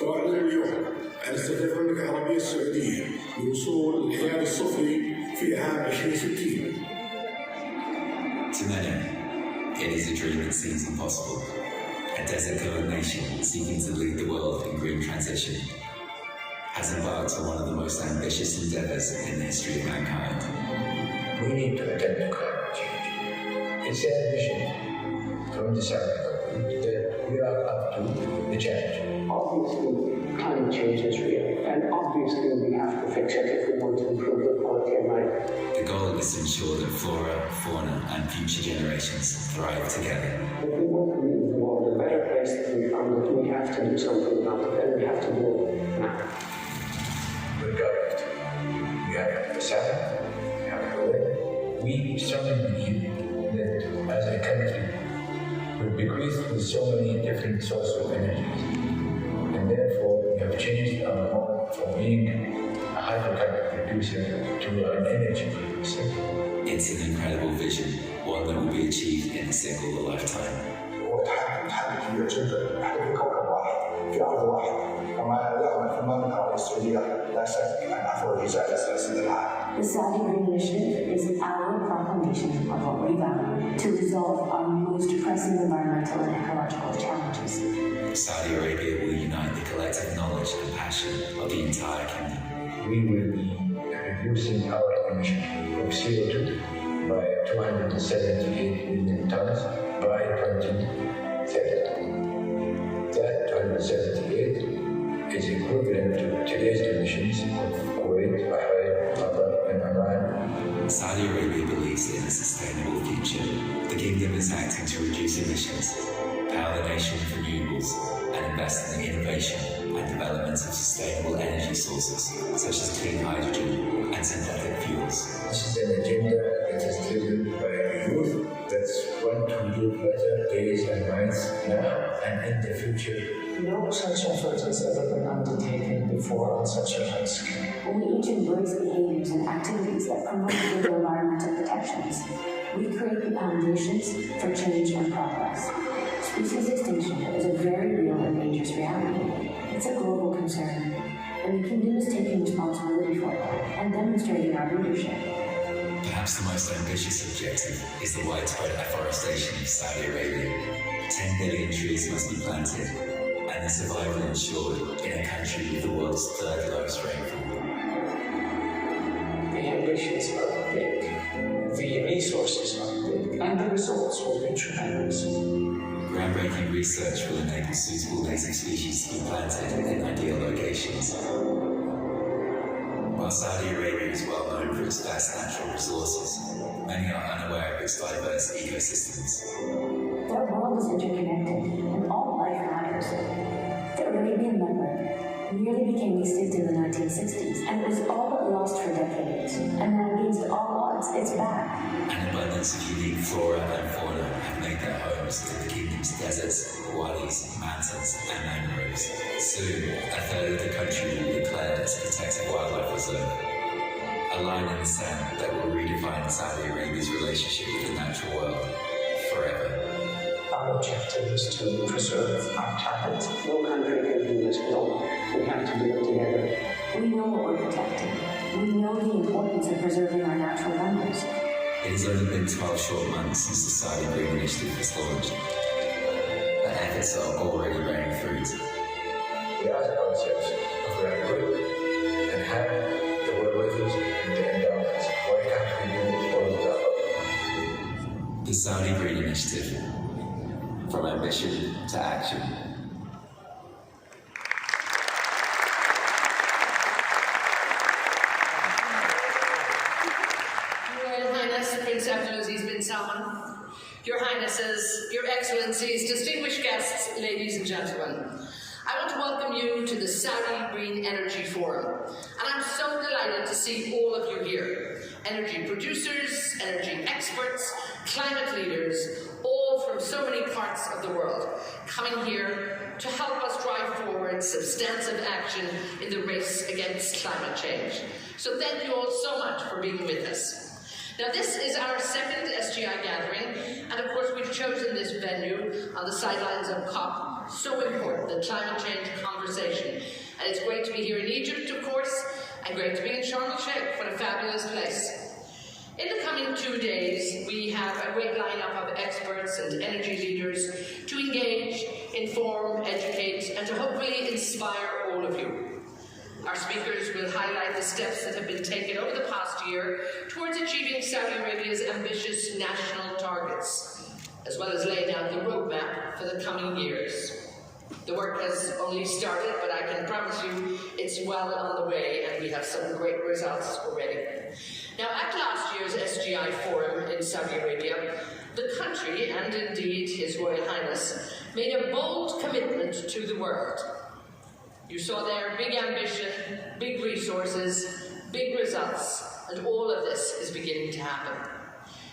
فأعلن اليوم عن استهداف المملكة العربية السعودية لوصول الحياد الصفري في عام 2060. To many, it is a dream that seems impossible. A desert-covered nation seeking to lead the world in green transition has embarked on one of the most ambitious endeavors in the history of mankind. We need to adapt to climate change. It's an ambition from the Saudi government that we are up to the challenge. Obviously, climate change is real, and obviously we have to fix it if we want to improve the quality of life. The goal is to ensure that flora, fauna, and future generations thrive together. If we want to leave the world a better place than we found it, we have to do something about it, and we have to do it now. We've got it. We have the sun, we have the wind. We strongly believe that as a country, we're bequeathed with so many different sources of energy. And therefore, we have changed our model from being a hydrocarbon producer to an energy producer. It's an incredible vision, one that will be achieved in a single lifetime. وتحدث جدا نحن في كوكب واحد في ارض واحده كما يعمل في المملكه العربيه السعوديه لا شك ان اثر الغذاء الاساسي للعالم. The Saudi Green Initiative is our proclamation of what we value to resolve our most pressing environmental and ecological challenges. Saudi Arabia will unite the collective knowledge and passion of the entire kingdom. We will be reducing our emission of CO2 by 278 million tons by 2030. That 278 is equivalent to today's emissions of Kuwait, Bahrain, Qatar, and Oman. Saudi Arabia believes in a sustainable future. The kingdom is acting to reduce emissions, power the nation with renewables, and invest in the innovation and development of sustainable energy sources such as clean hydrogen and synthetic fuels. This is an agenda that is driven by the youth that want to do better days and nights now and in the future. No such effort has ever been undertaken before on such a large scale. We each embrace behaviors and activities that promote good environmental protections. We create the foundations for change and progress. Species extinction is a very real and dangerous reality. It's a global concern, and the kingdom is taking responsibility for it and demonstrating our leadership. Perhaps the most ambitious objective is the widespread afforestation of Saudi Arabia. 10 billion trees must be planted, and the survival ensured in a country with the world's third lowest rainfall. The ambitions are big, the resources are big, and the results will be tremendous. Groundbreaking research will enable suitable native species to be planted in ideal locations. While Saudi Arabia is well known for its vast natural resources, many are unaware of its diverse ecosystems. Their world is interconnected, and all life matters. The Arabian Leopard nearly became extinct in the 1960s, and it was all but lost for decades. And now, against all odds, it's back. An abundance of unique flora and fauna have made their homes to the kingdom's deserts, wadis, mountains, and mangroves. Soon, a third of the country will be declared as a protected wildlife reserve. A line in the sand that will redefine Saudi Arabia's relationship with the natural world forever. Our objective is to preserve our planet. No country can do this alone. We have to do it together. We know what we're protecting. We know the importance of preserving our natural wonders. It has only been 12 short months since the Saudi Green Initiative was launched. The efforts are already bearing fruit. We ask ourselves if we are good and have the wherewithals and the endowments. Why can't we do all of that? The Saudi Green Initiative, from ambition to action. Prince Abdulaziz bin Salman, Your Highnesses, Your Excellencies, distinguished guests, ladies and gentlemen. I want to welcome you to the Saudi Green Energy Forum, and I'm so delighted to see all of you here. Energy producers, energy experts, climate leaders, all from so many parts of the world, coming here to help us drive forward substantive action in the race against climate change. So thank you all so much for being with us. Now, this is our second SGI gathering, and of course we've chosen this venue on the sidelines of COP, so important, the climate change conversation. And it's great to be here in Egypt, of course, and great to be in Sharm el-Sheikh. What a fabulous place. In the coming 2 days, we have a great lineup of experts and energy leaders to engage, inform, educate, and to hopefully inspire all of you. Our speakers will highlight the steps that have been taken over the past year towards achieving Saudi Arabia's ambitious national targets, as well as laying out the roadmap for the coming years. The work has only started, but I can promise you it's well on the way, and we have some great results already. Now, at last year's SGI Forum in Saudi Arabia, the country, and indeed His Royal Highness, made a bold commitment to the world. You saw there big ambition, big resources, big results, and all of this is beginning to happen.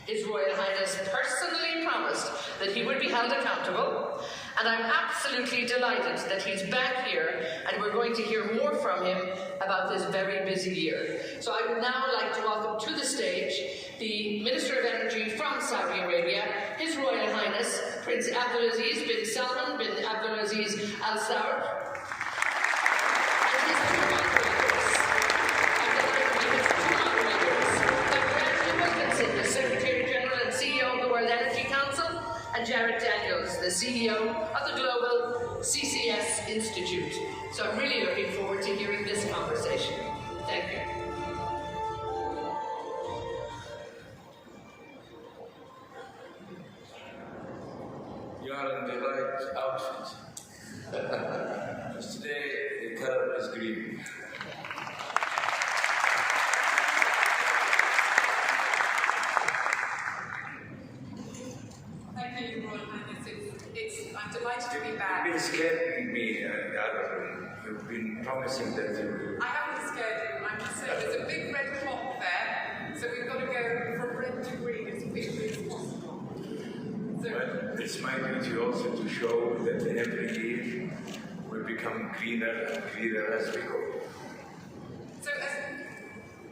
His Royal Highness personally promised that he would be held accountable, and I'm absolutely delighted that he's back here and we're going to hear more from him about this very busy year. So I would now like to welcome to the stage the Minister of Energy from Saudi Arabia, His Royal Highness Prince Abdulaziz bin Salman bin Abdulaziz Al Saud. And Jared Daniels, the CEO of the Global CCS Institute. So I'm really looking forward to hearing this conversation. Thank you. You are in the right outfit. Because today the color is green. I'm delighted to be back. You've been scaring me in the other room. You've been promising that you... I haven't scared you. I'm just saying there's a big red clock there, so we've got to go from red to green as quickly as possible. So, But it's my duty also to show that every year we become greener and greener as we go. so as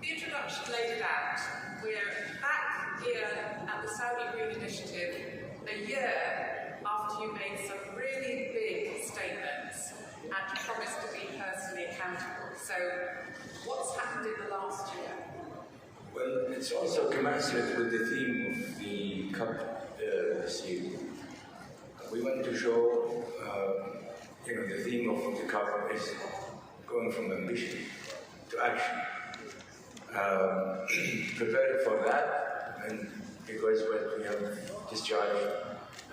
the introduction laid it out, we're back here at the Saudi Green Initiative a year after you made some really big statements and promised to be personally accountable. So, what's happened in the last year? Well, it's also commensurate with the theme of the COP this year. We want to show, the theme of the COP is going from ambition to action. Prepared for that, and because what we have discharged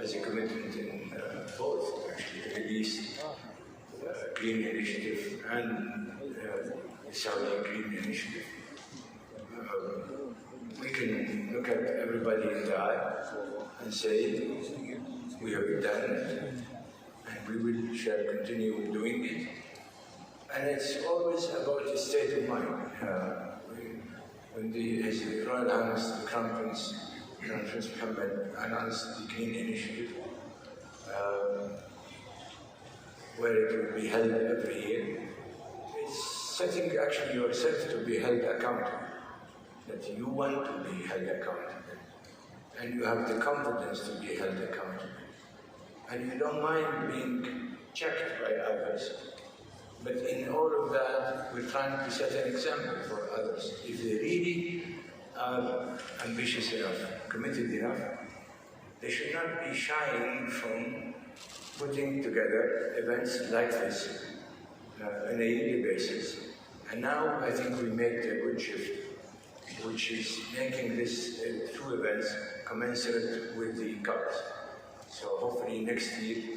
as a commitment in both, actually, the Middle East Green Initiative and the Saudi Green Initiative. We can look at everybody in the eye and say, we have done it, and we shall continue doing it. And it's always about the state of mind. When His Royal Highness, the Crown Prince Mohammed, announced the Green Initiative, where it will be held every year, it's setting actually yourself to be held accountable, that you want to be held accountable, and you have the confidence to be held accountable, and you don't mind being checked by others. But in all of that, we're trying to set an example for others. If they really are ambitious enough, committed enough, they should not be shying from putting together events like this on a yearly basis. And now I think we made a good shift, which is making this two events commensurate with the COPs. So hopefully next year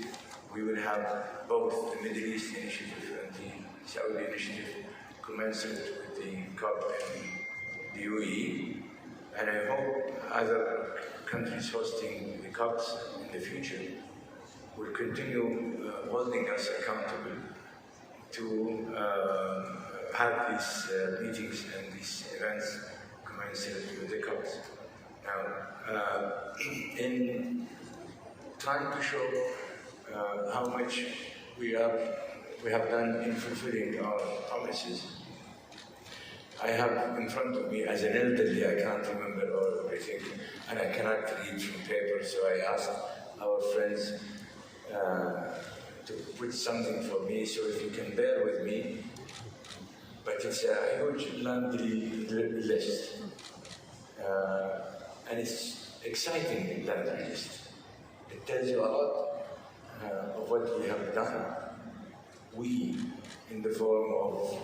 we will have both the Middle East Initiative and the Saudi Initiative commensurate with the COP and the UAE. And I hope other countries hosting the COPs in the future will continue holding us accountable to have these meetings and these events commensurate with the COPs. Now, in trying to show how much we have done in fulfilling our promises, I have in front of me, as an elderly, I can't remember all everything, and I cannot read from paper, so I asked our friends to put something for me, so if you can bear with me. But it's a huge laundry list. And it's exciting laundry list. It tells you a lot of what we have done. We, in the form of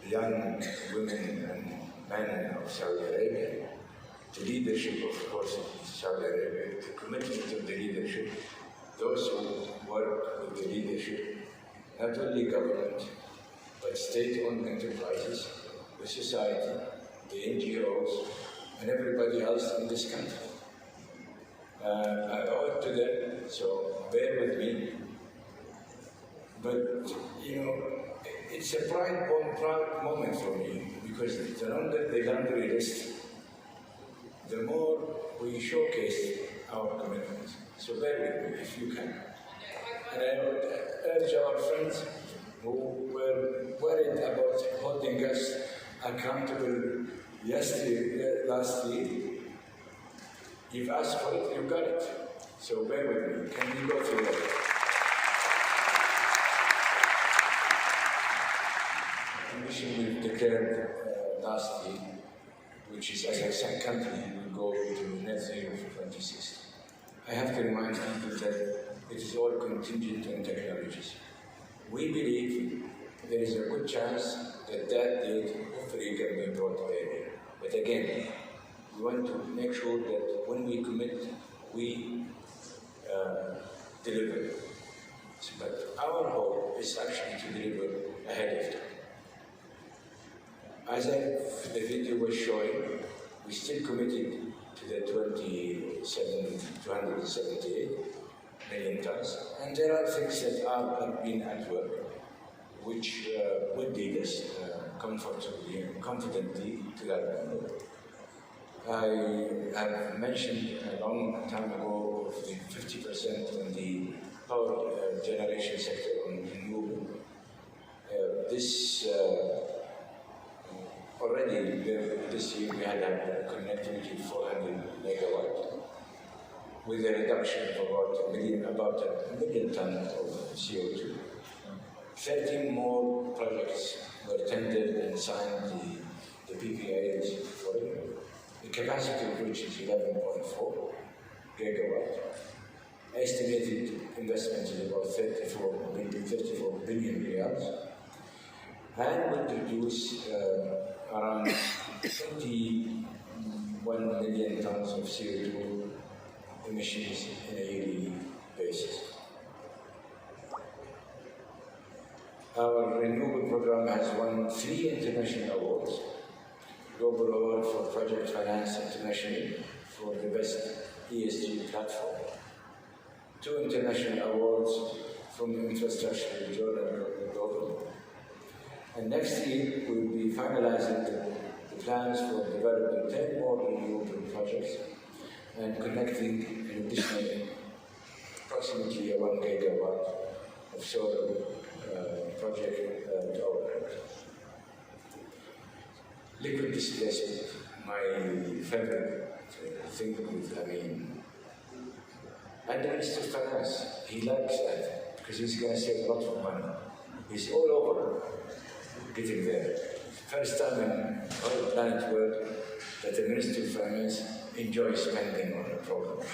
young women and men of Saudi Arabia, the leadership, of course, of Saudi Arabia, the commitment of the leadership, those who work with the leadership, not only government, but state-owned enterprises, the society, the NGOs, and everybody else in this country. I owe it to them, so bear with me. But, you know, it's a proud moment for me, because the longer the laundry list, the more we showcase our commitment. So bear with me if you can. And I would urge our friends who were worried about holding us accountable last year. You've asked for it, you've got it. So bear with me. Can we go through that? The mission we've declared last year, which is, as a second country, will go to net zero for 2060. I have to remind people that it is all contingent on technologies. We believe there is a good chance that that date hopefully can be brought earlier. But again, we want to make sure that when we commit, we deliver. But our hope is actually to deliver ahead of time. As the video was showing, we still committed to the 278 million tons, and there are things that have been at work, which would lead us comfortably and confidently to that number. I have mentioned a long time ago of the 50% in the power generation sector on renewable. Already this year we had a connectivity of 400 megawatt with a reduction of about a million tons of CO2. 13 more projects were tendered and signed the PPAs for it, the capacity of which is 11.4 gigawatt. Estimated investment is about 34 billion riyals, and will reduce around 21 million tons of CO2 emissions on a yearly basis. Our renewable program has won 3 international awards: Global Award for Project Finance International for the best ESG platform, 2 international awards from Infrastructure Journal Global. And next year, we'll be finalizing the plans for developing 10 more renewable projects and connecting an additional approximately 1 gigawatt of solar project to our grid. Liquid displacement, my favorite thing with and the Minister of Finance, he likes that because he's going to save a lot of money. He's all over getting there. First time in all the planet world that the Minister of Finance enjoys spending on a program.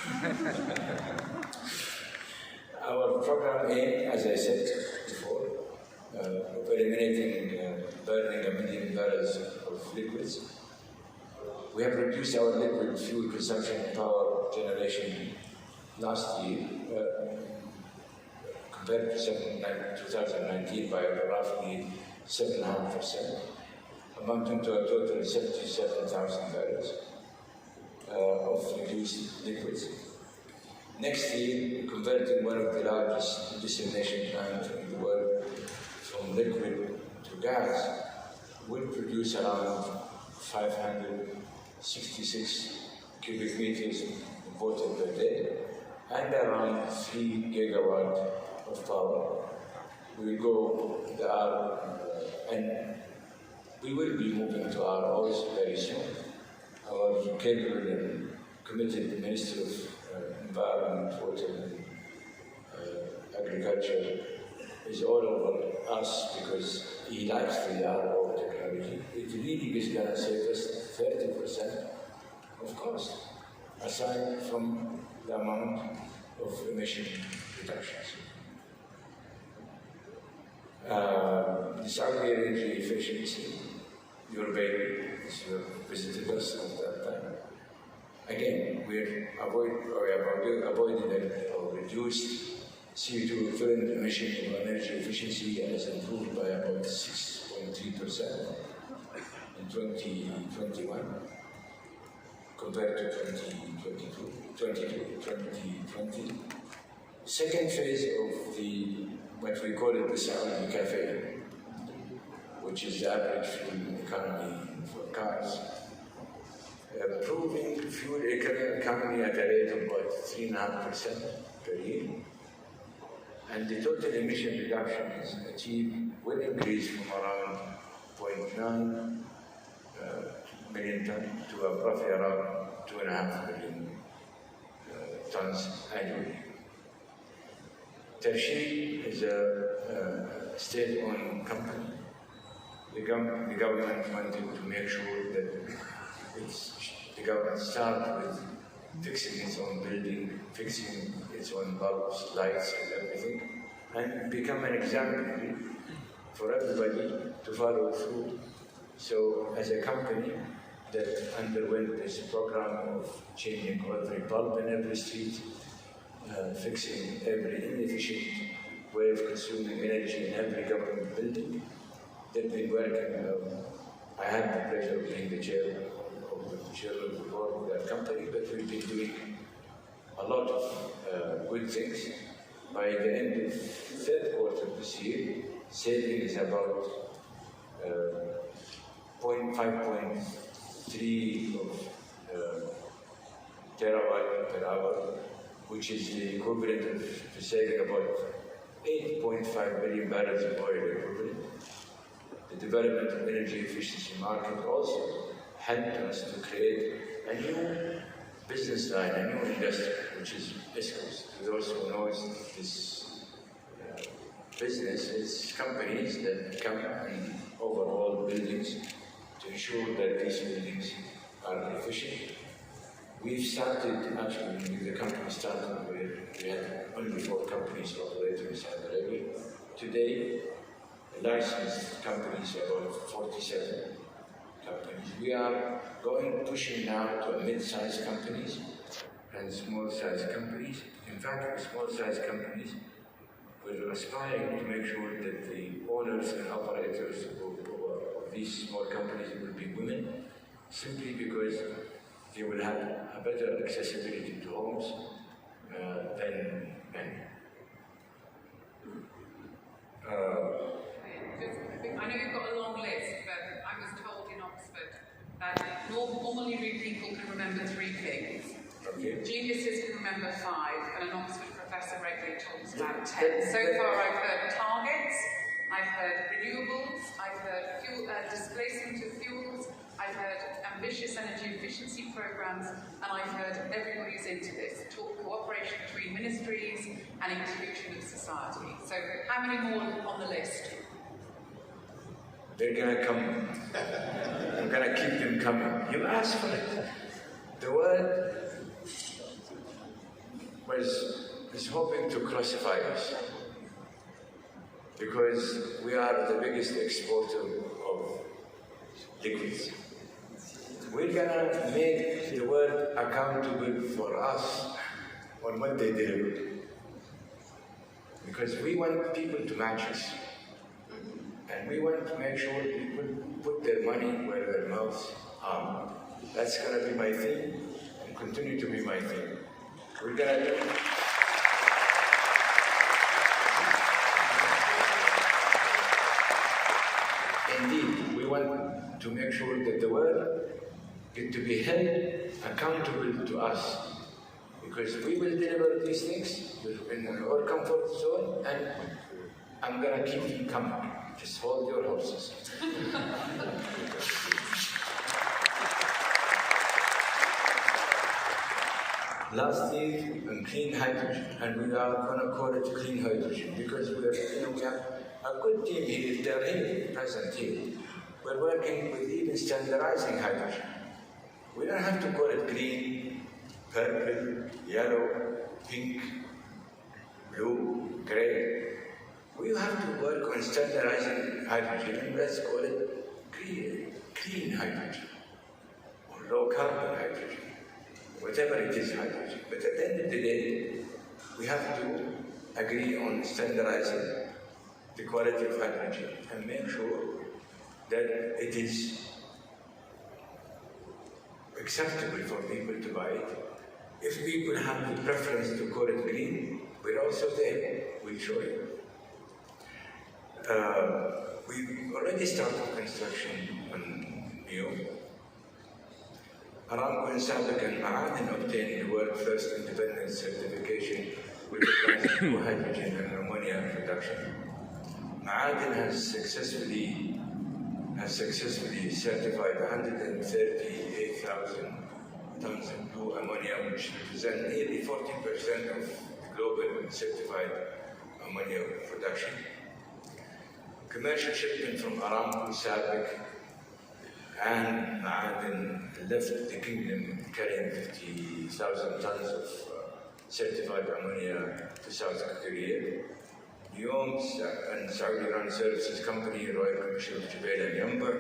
Our program aim, as I said before, of eliminating burning 1 million barrels of liquids. We have reduced our liquid fuel consumption and power generation last year compared to 2019 by roughly 7.5%, amounting to a total of 77,000 barrels of reduced liquids. Next year, converting one of the largest desalination plants in the world from liquid to gas will produce around 566 cubic meters of water per day and around 3 gigawatt of power. We will go to and we will be moving to ROs very soon. Our capable and committed Minister of Environment, Water agriculture is all over us because he likes the RO technology. It really is going to save us 30%, of course, aside from the amount of emission reductions. The Saudi energy efficiency, your baby, you visited us at that time. Again, we avoided or reduced CO2 equivalent emission or energy efficiency has improved by about 6.3% in 2021 compared to 2020. Second phase of the, what we call it the Saudi Cafe, which is the average fuel economy for cars, improving fuel economy at a rate of about 3.5% per year. And the total emission reductions achieved will increase from around 0.9 million tons to roughly around 2.5 million tons annually. Tershi is a state-owned company. The government wanted to make sure that the government started with fixing its own building, fixing its own bulbs, lights, and everything, and become an example for everybody to follow through. So, as a company that underwent this program of changing every bulb in every street, fixing every inefficient way of consuming energy in every government building, they've been working. I had the pleasure of being the chair of the board of that company, but we've been doing a lot of good things. By the end of third quarter this year, saving is about 5.3 of terawatt per hour, which is the equivalent of saving about 8.5 million barrels of oil equivalent. The development of energy efficiency market also helped us to create a new business line, a new industry, which is ESCOs. For those who know this business, is companies that come and overhaul buildings to ensure that these buildings are efficient. We've started, actually, the company started where we had only 4 companies operating in Saudi Arabia. Today, licensed companies are about 47 companies. We are pushing now to mid-sized companies and small-sized companies. In fact, the small-sized companies, we're aspiring to make sure that the owners and operators of these small companies will be women, simply because they will have a better accessibility to homes than men. I know you've got a long list, but I was told in Oxford that normally people can remember 3 things. Okay. Geniuses can remember 5, and an Oxford professor regularly talks about 10. So far I've heard targets, I've heard renewables, I've heard displacement of fuels, I've heard ambitious energy efficiency programs, and I've heard everybody who's into this talk cooperation between ministries and inclusion of society. So how many more on the list? They're going to come. I'm going to keep them coming. You asked for it. The world is hoping to crucify us because we are the biggest exporter of liquids. We're going to make the world accountable for us on what they deliver. Because we want people to match us. And we want to make sure people put their money where their mouths are. That's going to be my thing and continue to be my thing. We're going to do it. Indeed, we want to make sure that the world get to be held accountable to us. Because we will deliver these things in our comfort zone, and I'm going to keep them coming. Just hold your horses. last year on clean hydrogen, and we are going to call it clean hydrogen because we have a good team here. They're here, present here. We're working with even standardizing hydrogen. We don't have to call it green, purple, yellow, pink, blue, gray. We have to work on standardizing hydrogen, and let's call it clean hydrogen or low carbon hydrogen. Whatever it is, hydrogen. But at the end of the day, we have to agree on standardizing the quality of hydrogen and make sure that it is acceptable for people to buy it. If people have the preference to call it green, we're also there. We'll show you. We've already started construction on NEOM. Aramco and SABIC and Ma'aden obtained the world's first independent certification with regards to hydrogen and ammonia production. Ma'aden has successfully certified 138,000 tons of blue ammonia, which represent nearly 40% of global certified ammonia production. Commercial shipment from Aramco, SABIC, and Ma'aden left the kingdom carrying 50,000 tons of certified ammonia to South Korea. NEOM and Saudi-run services company Royal Commission of Jubail and Yanbu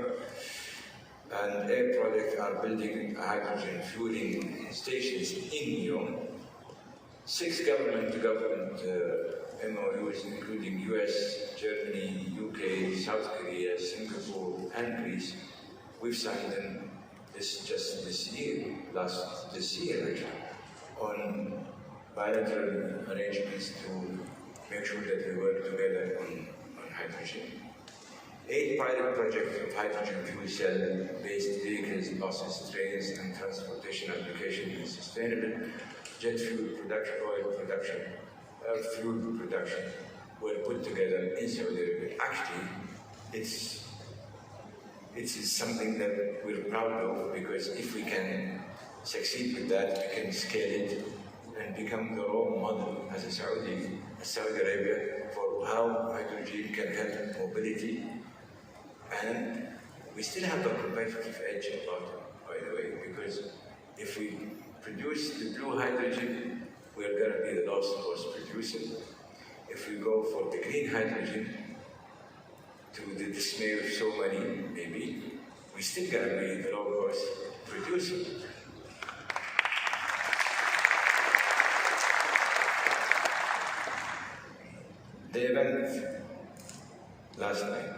and Air Products are building hydrogen fueling stations in NEOM. 6 government-to-government MOUs, including US, Germany, UK, South Korea, Singapore, and Greece. We've signed them just this year actually, on bilateral arrangements to make sure that we work together on hydrogen. 8 pilot projects of hydrogen fuel cell-based vehicles, buses, trains, and transportation applications in sustainable jet fuel production, oil production, fuel production were put together in Saudi Arabia. Actually, it's something that we're proud of, because if we can succeed with that, we can scale it and become the role model as Saudi Arabia for how hydrogen can help mobility. And we still have a competitive edge about it, by the way, because if we produce the blue hydrogen, we're going to be the lowest cost producer. If we go for the green hydrogen, to the dismay of so many, maybe, we're still going to be the low cost producer. The event last night,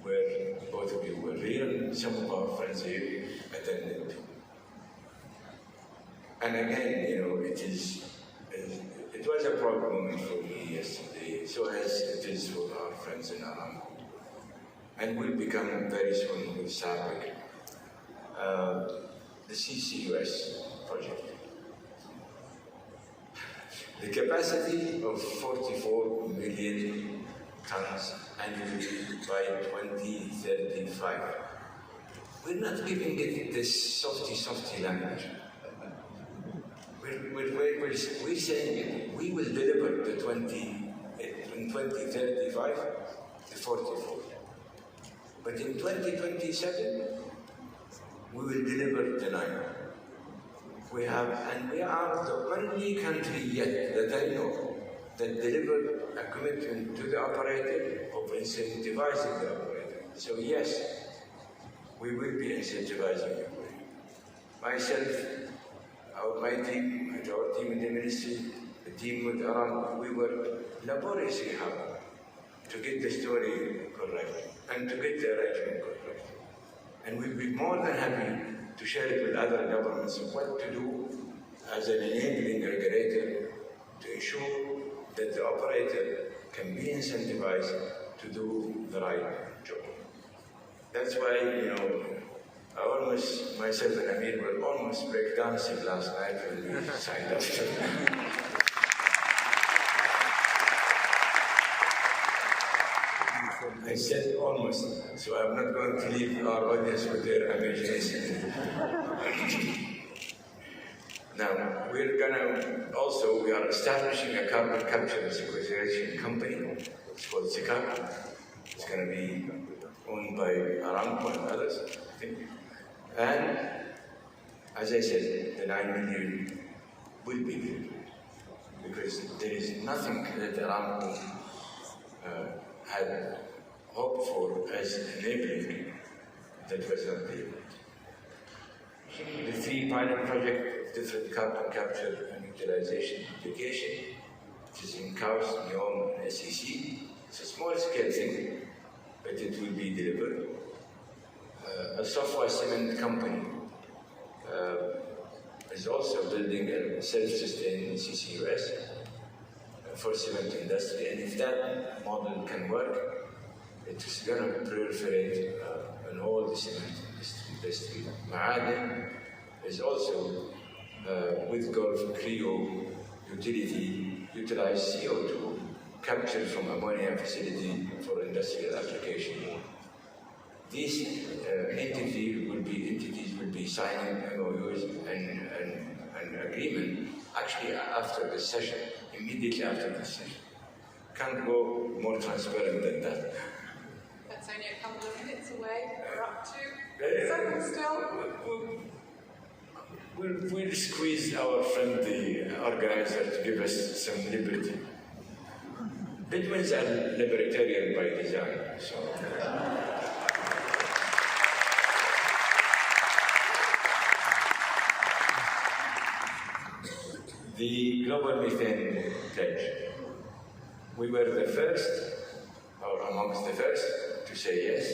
where both of you were here, and some of our friends here attended. And again, it was a proud moment for me yesterday, so as it is for our friends in Aramco. And will become very soon with SABIC, the CCUS project. The capacity of 44 million tons annually by 2035. We're not giving it this softy language. We're saying we will deliver in 2035 the 44. But in 2027, we will deliver the 9. We are the only country yet that I know that delivered a commitment to the operator of incentivizing the operator. So yes, we will be incentivizing the operator. Myself, my team, our team in the ministry, the team with Aramco, we worked laboriously hard to get the story correct and to get the arrangement correct. And we'll be more than happy to share it with other governments of what to do as an enabling regulator to ensure that the operator can be incentivized to do the right job. That's why, myself and Amir were almost breakdancing last night when we signed up. I said almost, so I'm not going to leave our audience with their imagination. Now, we are establishing a carbon capture and sequestration company. It's called SECAP. It's going to be owned by Aramco and others, I think. And, as I said, the 9 million will be there. Because there is nothing that Aramco had hoped for as enabling that was not there. The 3 pilot projects of different carbon capture and utilization application, which is in CAUS, NEOM, and SEC. It's a small scale thing, but it will be delivered. A software cement company is also building a self-sustained CCUS for cement industry, and if that model can work, it is going to proliferate in all the cement industry. Ma'aden is also with Gulf Clio utility utilize CO2 captured from ammonia facility for industrial application. These entities will be signing MOUs and agreement actually after the session, immediately after the session. Can't go more transparent than that. That's only a couple of minutes away. We're up to 7 still. We'll squeeze our friend, the organizer, to give us some liberty. Bedouins are libertarian by design, so. The Global Methane Pledge. We were the first, or amongst the first, to say yes.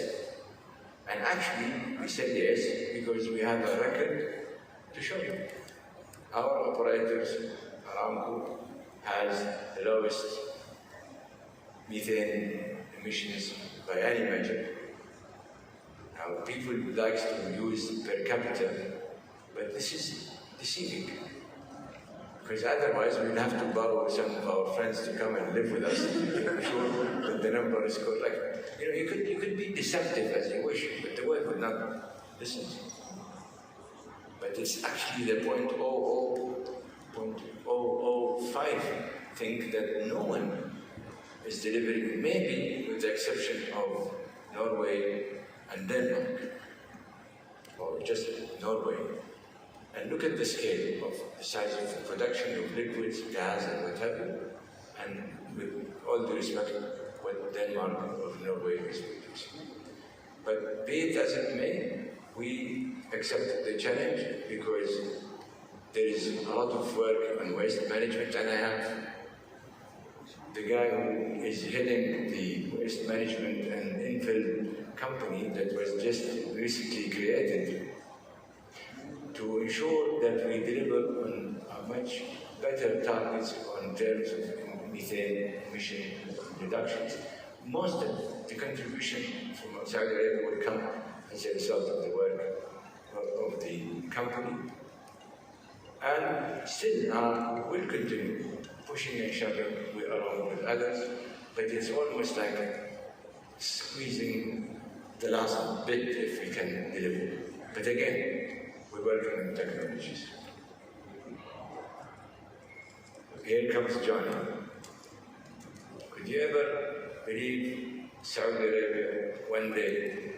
And actually, we said yes because we have a record to show you. Our operators, Aramco, has the lowest methane emissions by any measure. Now, people like to use per capita, but this is deceiving. Because otherwise, we'd have to borrow some of our friends to come and live with us to make sure that the number is correct. You know, you could be deceptive as you wish, but the world would not listen to you. But it's actually the 0.005 thing that no one is delivering, maybe with the exception of Norway and Denmark, or just Norway. And look at the scale of the size of the production of liquids, gas, and what have you, and with all due respect, what Denmark or Norway is producing. But be it as it may, we accepted the challenge because there is a lot of work on waste management, and I have the guy who is heading the waste management and infill company that was just recently created to ensure that we deliver on much better targets on terms of methane emission reductions. Most of the contribution from Saudi Arabia will come as a result of the work of the company. And still will continue pushing each other along with others, but it's almost like squeezing the last bit if we can deliver. But again, we work on technologies. Here comes Johnny. Could you ever believe Saudi Arabia one day,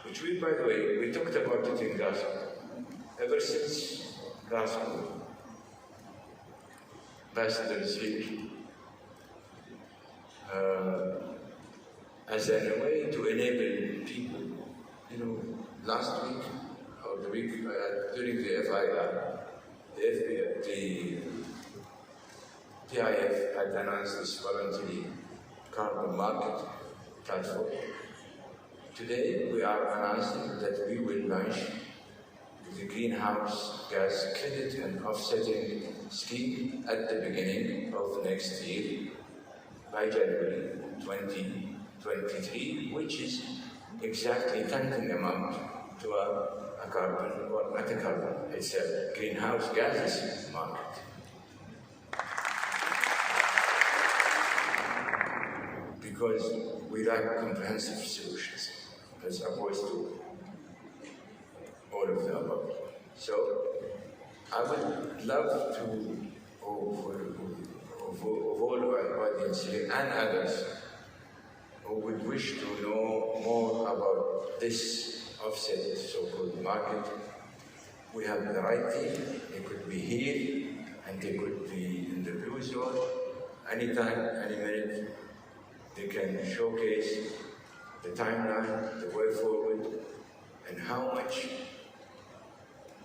which we, by the way, we talked about it in Glasgow, ever since Glasgow, ambassadors here, as a way to enable people. You know, last week, or the week during the FIR, the PIF had announced this voluntary carbon market platform. Today, we are announcing that we will launch the greenhouse gas credit and offsetting scheme at the beginning of next year, by January 2023, which is exactly 10 amount to a carbon, or not a carbon, it's a greenhouse gases market. Because we lack comprehensive solutions, as opposed to all of the above. So, I would love to, of all our audience here and others who would wish to know more about this offset so-called market, we have the right team. They could be here and they could be in the blue zone anytime, any minute. They can showcase the timeline, the way forward, and how much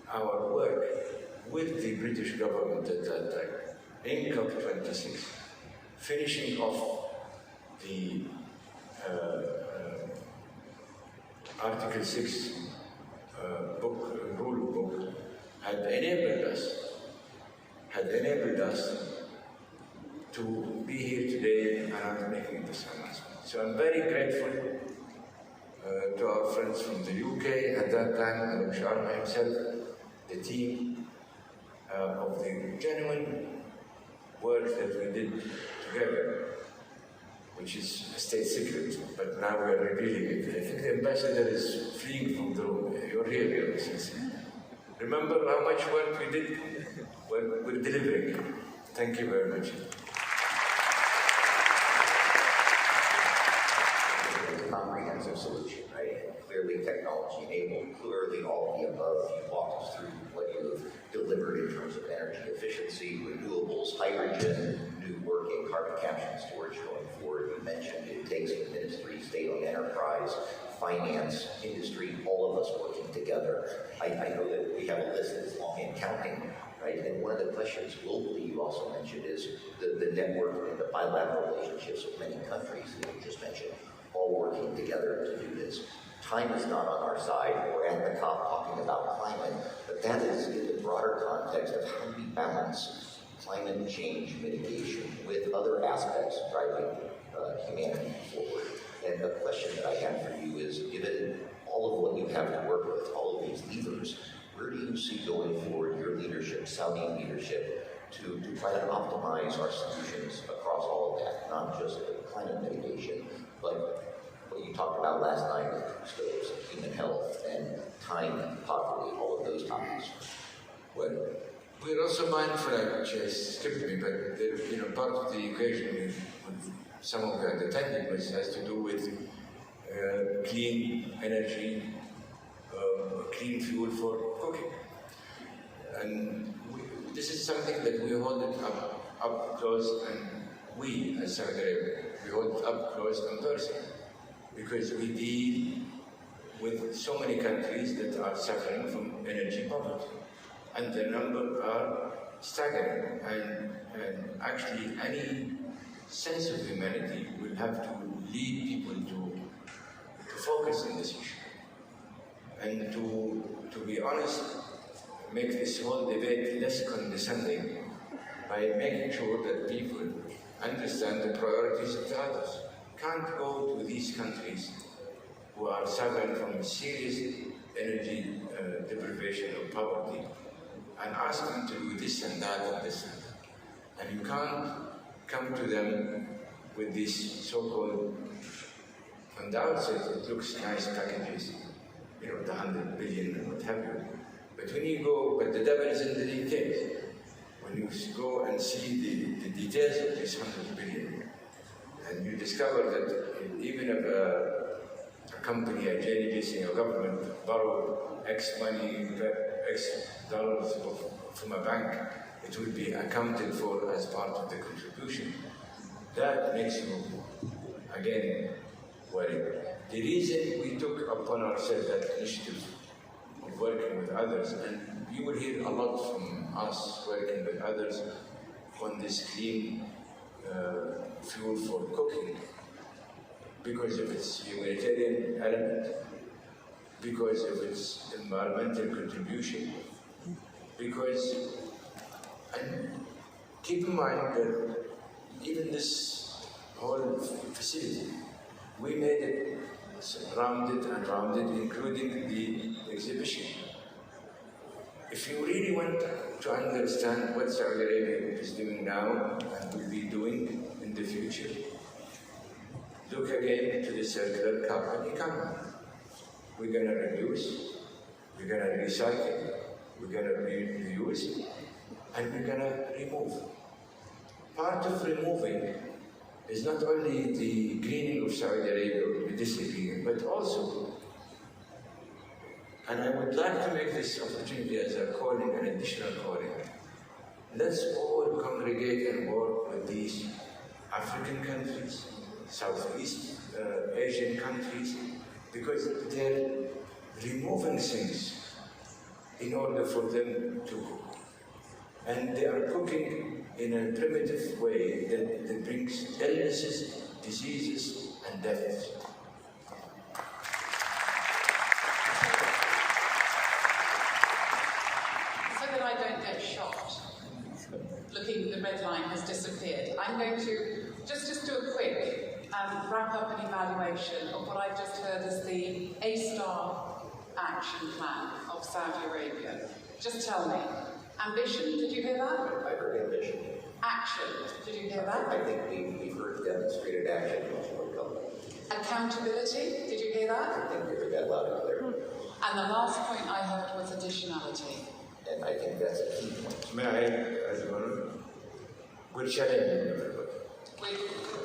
our work with the British government at that time, in COP26, finishing off the Article 6 rule book, had enabled us to be here today and I'm making this announcement. So I'm very grateful to our friends from the UK at that time, and Sharma himself, the team of the genuine work that we did together, which is a state secret, but now we're revealing it. I think the ambassador is fleeing from the room. You're here, remember how much work we did? Well, we're delivering it. Thank you very much. Comprehensive solution, right? Clearly technology enabled, clearly all of the above. You walked us through what you've delivered in terms of energy efficiency, renewables, hydrogen, new work in carbon capture and storage going forward. You mentioned it takes the ministry, state-owned enterprise, finance, industry, all of us working together. I know that we have a list that's long and counting, right? And one of the questions globally you also mentioned is the network and the bilateral relationships with many countries that you just mentioned, all working together to do this. Time is not on our side. We're at the COP talking about climate, but that is in the broader context of how we balance climate change mitigation with other aspects driving humanity forward. And the question that I have for you is, given all of what you have to work with, all of these levers, where do you see going forward your leadership, Saudi leadership, to try to optimize our solutions across all of that, not just the climate mitigation, but what you talked about last night with stoves, human health, and time and poverty, all of those topics? Well, we're also mindful, which has skipped me, but part of the equation with some of the attending list has to do with clean energy, clean fuel for cooking. And this is something that we hold it up close, and we as Saudi Arabia, we hold it up close and personal, because we deal with so many countries that are suffering from energy poverty. And the number are staggering, and actually any sense of humanity will have to lead people to focus on this issue. And to be honest, make this whole debate less condescending by making sure that people understand the priorities of the others. Can't go to these countries who are suffering from serious energy deprivation or poverty and ask them to do this and that and this and that. And you can't come to them with these so-called, on the outside it looks nice packages, the 100 billion and what have you. But when you go, but the devil is in the details. When you go and see the details of this 100 billion, and you discover that even if a company, a JNBC, or government borrow X money, X dollars from a bank, it will be accounted for as part of the contribution. That makes you, again, worried. The reason we took upon ourselves that initiative of working with others, and you will hear a lot from us working with others on this clean fuel for cooking, because of its humanitarian element, because of its environmental contribution, because, and keep in mind that even this whole facility, we made it rounded and rounded, including the exhibition. If you really want to understand what Saudi Arabia is doing now and will be doing in the future, look again to the circular carbon economy. We're going to reduce, we're going to recycle, we're going to reuse, and we're going to remove. Part of removing is not only the greening of Saudi Arabia, medicinal greening, but also, and I would like to make this opportunity as a calling, an additional calling. Let's all congregate and work with these African countries, Southeast Asian countries, because they're removing things in order for them to cook. And they are cooking in a primitive way that brings illnesses, diseases, and deaths. So that I don't get shocked, looking, the red line has disappeared, I'm going to just do a quick wrap up an evaluation of what I've just heard as the A-star action plan of Saudi Arabia. Just tell me. Ambition, did you hear that? I heard ambition. Action, did you hear that? I think we've heard demonstrated action much more come. Accountability, did you hear that? I think we heard that loud and clear. And the last point I heard was additionality. And I think that's a key point. May I, as well, good challenge, everybody. With